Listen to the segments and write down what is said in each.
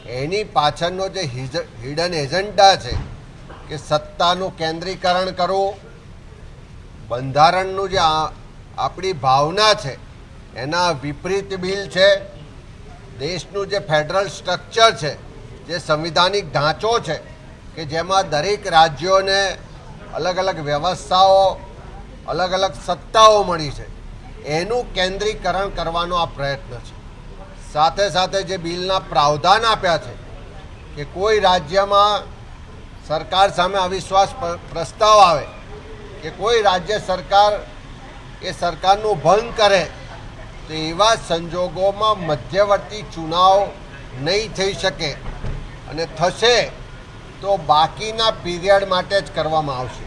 એની પાછળનો જે hidden agenda છે કે સત્તાનું કેન્દ્રીકરણ કરવું, બંધારણનું જે આપણી ભાવના છે એના વિપરીત બિલ છે, દેશનું જે ફેડરલ સ્ટ્રક્ચર છે, જે સંવિધાનિક ઢાંચો છે કે જેમાં દરેક રાજ્યોને અલગ અલગ વ્યવસ્થાઓ, અલગ અલગ સત્તાઓ મળી છે, એનું કેન્દ્રીકરણ કરવાનો આ પ્રયત્ન છે. સાથે સાથે જે બિલના પ્રાવધાન આપ્યા છે કે કોઈ રાજ્યમાં સરકાર સામે અવિશ્વાસ પ્રસ્તાવ આવે કે કોઈ રાજ્ય સરકાર એ સરકારનું ભંગ કરે તો એવા સંજોગોમાં મધ્યવર્તી ચુનાવ નહીં થઈ શકે અને થશે તો બાકીના પીરિયડ માટે જ કરવામાં આવશે.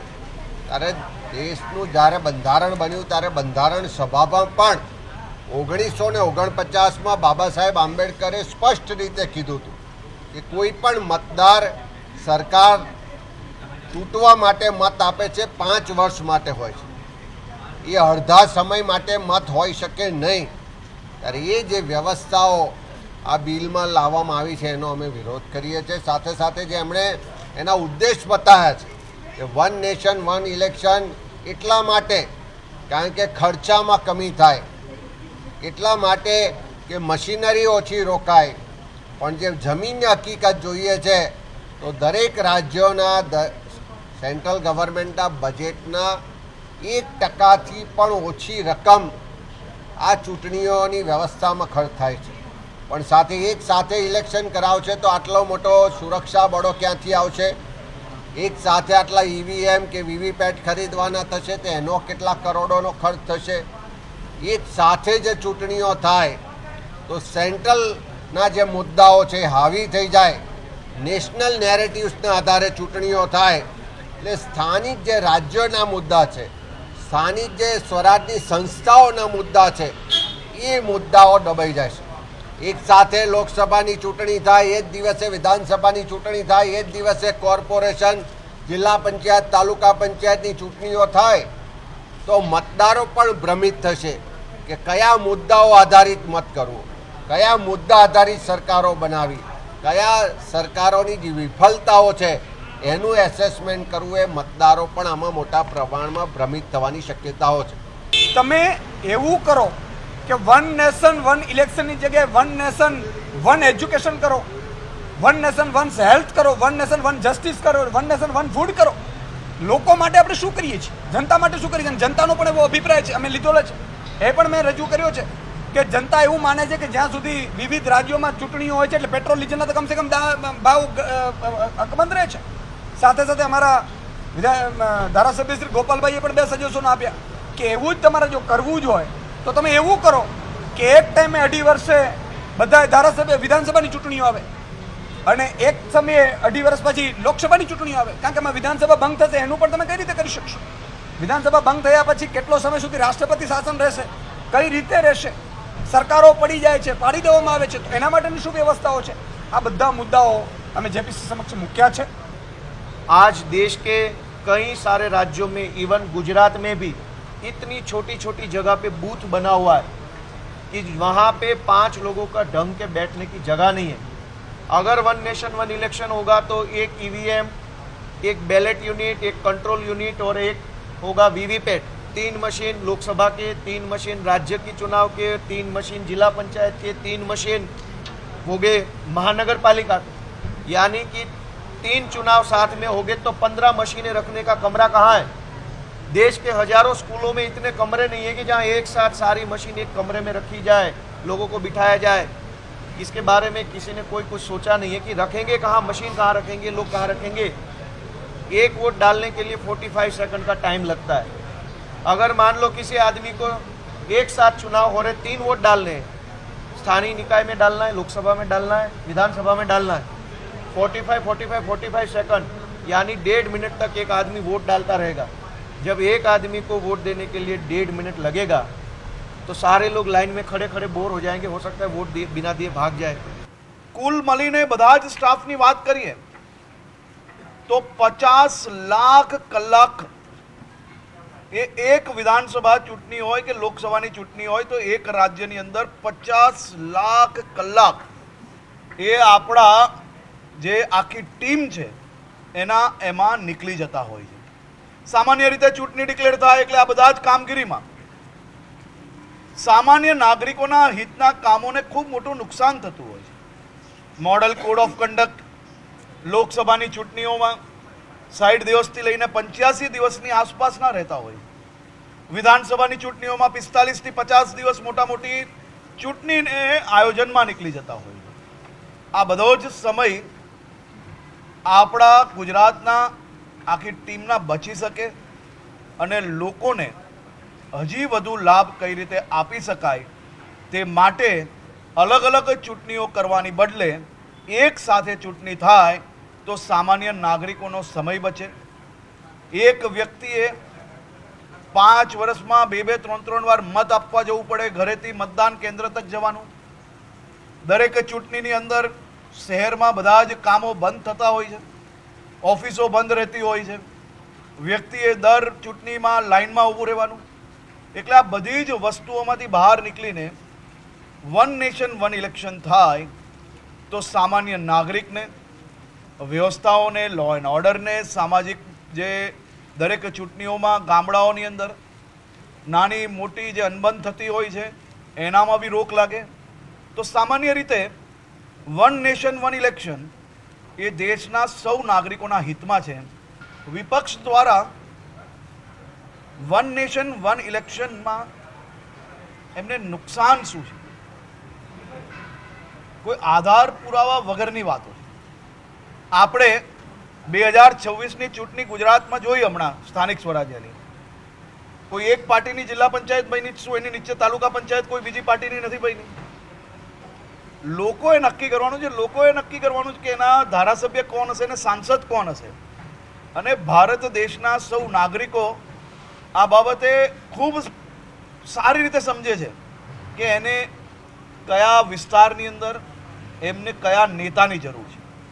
ત્યારે દેશનું જ્યારે બંધારણ બન્યું ત્યારે બંધારણ સભામાં પણ 1949માં બાબા સાહેબ આંબેડકરે સ્પષ્ટ રીતે કીધું હતું કે કોઈ પણ મતદાર સરકાર તૂટવા માટે મત આપે છે 5 વર્ષ માટે હોય છે, એ અડધા સમય માટે મત હોઈ શકે નહીં. ત્યારે એ જે વ્યવસ્થાઓ આ બિલમાં લાવવામાં આવી છે એનો અમે વિરોધ કરીએ છીએ. સાથે સાથે જે એમણે એના ઉદ્દેશ બતાવ્યા છે કે વન નેશન વન ઇલેક્શન એટલા માટે કારણ કે ખર્ચામાં કમી થાય, એટલા માટે કે મશીનરી ઓછી રોકાય, પણ જે જમીનની હકીકત જોઈએ છે તો દરેક રાજ્યોના સેન્ટ્રલ ગવર્મેન્ટના બજેટના 1% પણ ઓછી રકમ આ ચૂંટણીઓની વ્યવસ્થામાં ખર્ચ થાય છે. પણ સાથે એક સાથે ઇલેક્શન કરાવશે તો આટલો મોટો સુરક્ષા બળો ક્યાંથી આવશે? એક સાથે આટલા ઈવીએમ કે વીવીપેટ ખરીદવાના થશે તો એનો કેટલા કરોડોનો ખર્ચ થશે? એક સાથે જે ચૂંટણીઓ થાય તો સેન્ટ્રલના જે મુદ્દાઓ છે હાવી થઈ જાય, નેશનલ નેરેટિવ્સના આધારે ચૂંટણીઓ થાય એટલે સ્થાનિક જે રાજ્યોના મુદ્દા છે, સ્થાનિક જે સ્વરાજની સંસ્થાઓના મુદ્દા છે એ મુદ્દાઓ દબાઈ જાય છે. એક સાથે લોકસભાની ચૂંટણી થાય, એ જ દિવસે વિધાનસભાની ચૂંટણી થાય, એ જ દિવસે કોર્પોરેશન, જિલ્લા પંચાયત, તાલુકા પંચાયતની ચૂંટણીઓ થાય તો મતદારો પણ ભ્રમિત થશે કે કયા મુદ્દાઓ આધારિત મત કરવો, કયા મુદ્દા આધારિત સરકારો બનાવી, કયા સરકારોની જે વિફળતાઓ છે એનું એસેસમેન્ટ કરવું. એ મતદારો પણ આમાં મોટા પ્રમાણમાં ભ્રમિત થવાની શક્યતાઓ છે. તમે એવું કરો કે વન નેશન વન ઇલેક્શનની જગ્યાએ વન નેશન વન એજ્યુકેશન કરો, વન નેશન વન હેલ્થ કરો, વન નેશન વન જસ્ટિસ કરો, વન નેશન વન ફૂડ કરો. લોકો માટે આપણે શું કરીએ છીએ, જનતા માટે શું કરીએ છીએ? જનતાનો પણ એવો અભિપ્રાય છે, અમે લીધો છે, એ પણ મેં રજૂ કર્યો છે કે જનતા એવું માને છે કે જ્યાં સુધી વિવિધ રાજ્યોમાં ચૂંટણીઓ હોય છે એટલે પેટ્રોલ ડીઝલના તો કમસે કમ ભાવ અકબંધ રહે છે. સાથે સાથે અમારા ધારાસભ્ય શ્રી ગોપાલભાઈએ પણ 2 સજેશનો આપ્યા કે એવું જ તમારે જો કરવું જ હોય તો તમે એવું કરો કે એક ટાઈમે 2.5 વર્ષે બધા ધારાસભ્ય વિધાનસભાની ચૂંટણીઓ આવે અને એક સમયે 2.5 વર્ષ પછી લોકસભાની ચૂંટણીઓ આવે. કારણ કે એમાં વિધાનસભા ભંગ થશે એનું પણ તમે કઈ રીતે કરી શકશો? વિધાનસભા ભંગ થયા પછી કેટલો સમય સુધી રાષ્ટ્રપતિ શાસન રહેશે, કઈ રીતે રહેશે, સરકારો પડી જાય છે, પાડી દેવામાં આવે છે, તો એના માટેની શું વ્યવસ્થાઓ છે? આ બધા મુદ્દાઓ અમે જેપીસી समक्ष મૂક્યા છે. आज देश के कई सारे राज्यों में, इवन गुजरात में भी इतनी छोटी छोटी जगह पे बूथ बना हुआ है कि वहाँ पे 5 लोगों का ढंग के बैठने की जगह नहीं है. अगर वन नेशन वन इलेक्शन होगा तो एक ईवीएम, एक बैलेट यूनिट, एक कंट्रोल यूनिट और एक होगा वीवीपैट. 3 मशीन लोकसभा के, 3 मशीन राज्य की चुनाव के, 3 मशीन जिला पंचायत के, 3 मशीन हो गए महानगर पालिका के. यानी कि 3 चुनाव साथ में हो गए तो 15 मशीनें रखने का कमरा कहाँ है? देश के हजारों स्कूलों में इतने कमरे नहीं है कि जहाँ एक साथ सारी मशीन एक कमरे में रखी जाए, लोगों को बिठाया जाए. इसके बारे में किसी ने कोई कुछ सोचा नहीं है कि रखेंगे कहाँ, मशीन कहाँ रखेंगे, लोग कहाँ रखेंगे. एक वोट डालने के लिए 45 सेकंड का टाइम लगता है. अगर मान लो किसी आदमी को एक साथ चुनाव हो रहे 3 वोट डालने हैं, स्थानीय निकाय में डालना है, लोकसभा में डालना है, विधानसभा में डालना है, 45 सेकंड यानी 1.5 मिनट तक एक आदमी वोट डालता रहेगा. जब एक आदमी को वोट देने के लिए 1.5 मिनट लगेगा तो सारे लोग लाइन में खड़े खड़े बोर हो जाएंगे. हो सकता है वोट बिना दिए भाग जाए. कुल મળીને બધા જ સ્ટાફની વાત કરીએ તો 50 લાખ કલાક એ એક વિધાનસભા ચૂંટણી હોય કે લોકસભાની ચૂંટણી હોય તો એક રાજ્યની અંદર 50 લાખ કલાક એ આપણા જે આખી ટીમ છે એમાં નીકળી જતા હોય છે. સામાન્ય રીતે ચૂંટણી ડિક્લેર થાય એટલે આ બધા જ કામગીરીમાં સામાન્ય નાગરિકોના હિતના કામોને ખૂબ મોટું નુકસાન થતું હોય છે. મોડલ કોડ ઓફ કન્ડક્ટ લોકસભાની ચૂંટણીઓમાં 60 દિવસથી લઈને 85 દિવસની આસપાસના રહેતા હોય. વિધાનસભાની ચૂંટણીઓમાં 45 થી 50 દિવસ મોટા મોટી ચૂંટણીને આયોજનમાં નીકળી જતા હોય. આ બધો જ સમય આપણા ગુજરાતના આખી ટીમના બચી શકે અને લોકોને હજી વધુ લાભ કઈ રીતે આપી શકાય તે માટે અલગ અલગ ચૂંટણીઓ કરવાની બદલે એક સાથે ચૂંટણી થાય તો સામાન્ય નાગરિકોનો સમય બચે. એક વ્યક્તિએ 5 વર્ષમાં 2-2, 3-3 વાર મત આપવા જવું પડે, ઘરેથી મતદાન કેન્દ્ર તક જવાનું. દરેક ચૂંટણીની અંદર શહેરમાં બધા જ કામો બંધ થતા હોય છે, ઓફિસો બંધ રહેતી હોય છે, વ્યક્તિએ દર ચૂંટણીમાં લાઇનમાં ઊભું રહેવાનું. એટલે આ બધી જ વસ્તુઓમાંથી બહાર નીકળીને વન નેશન વન ઇલેક્શન થાય તો સામાન્ય નાગરિકને, વ્યવસ્થાઓને, લો એન્ડ ઓર્ડરને, સામાજિક જે દરેક ચૂંટણીઓમાં ગામડાઓની અંદર નાની મોટી જે અનબન થતી હોય છે એનામાં બી રોક લાગે. તો સામાન્ય રીતે વન નેશન વન ઇલેક્શન એ દેશના સૌ નાગરિકોના હિતમાં છે. વિપક્ષ દ્વારા વન નેશન વન ઇલેક્શનમાં એમને નુકસાન શું છે? કોઈ આધાર પુરાવા વગરની વાતો છે. આપણે 2026ની ચૂંટણી ગુજરાતમાં જોઈ હમણાં સ્થાનિક સ્વરાજ્યની. કોઈ એક પાર્ટીની જિલ્લા પંચાયત બની, શું એની નીચે તાલુકા પંચાયત કોઈ બીજી પાર્ટીની નથી બની? લોકોએ નક્કી કરવાનું છે. લોકોએ નક્કી કરવાનું છે કે એના ધારાસભ્ય કોણ હશે અને સાંસદ કોણ હશે. અને ભારત દેશના સૌ નાગરિકો આ બાબતે ખૂબ સારી રીતે સમજે છે કે એને કયા વિસ્તારની અંદર એમને કયા નેતાની જરૂર છે.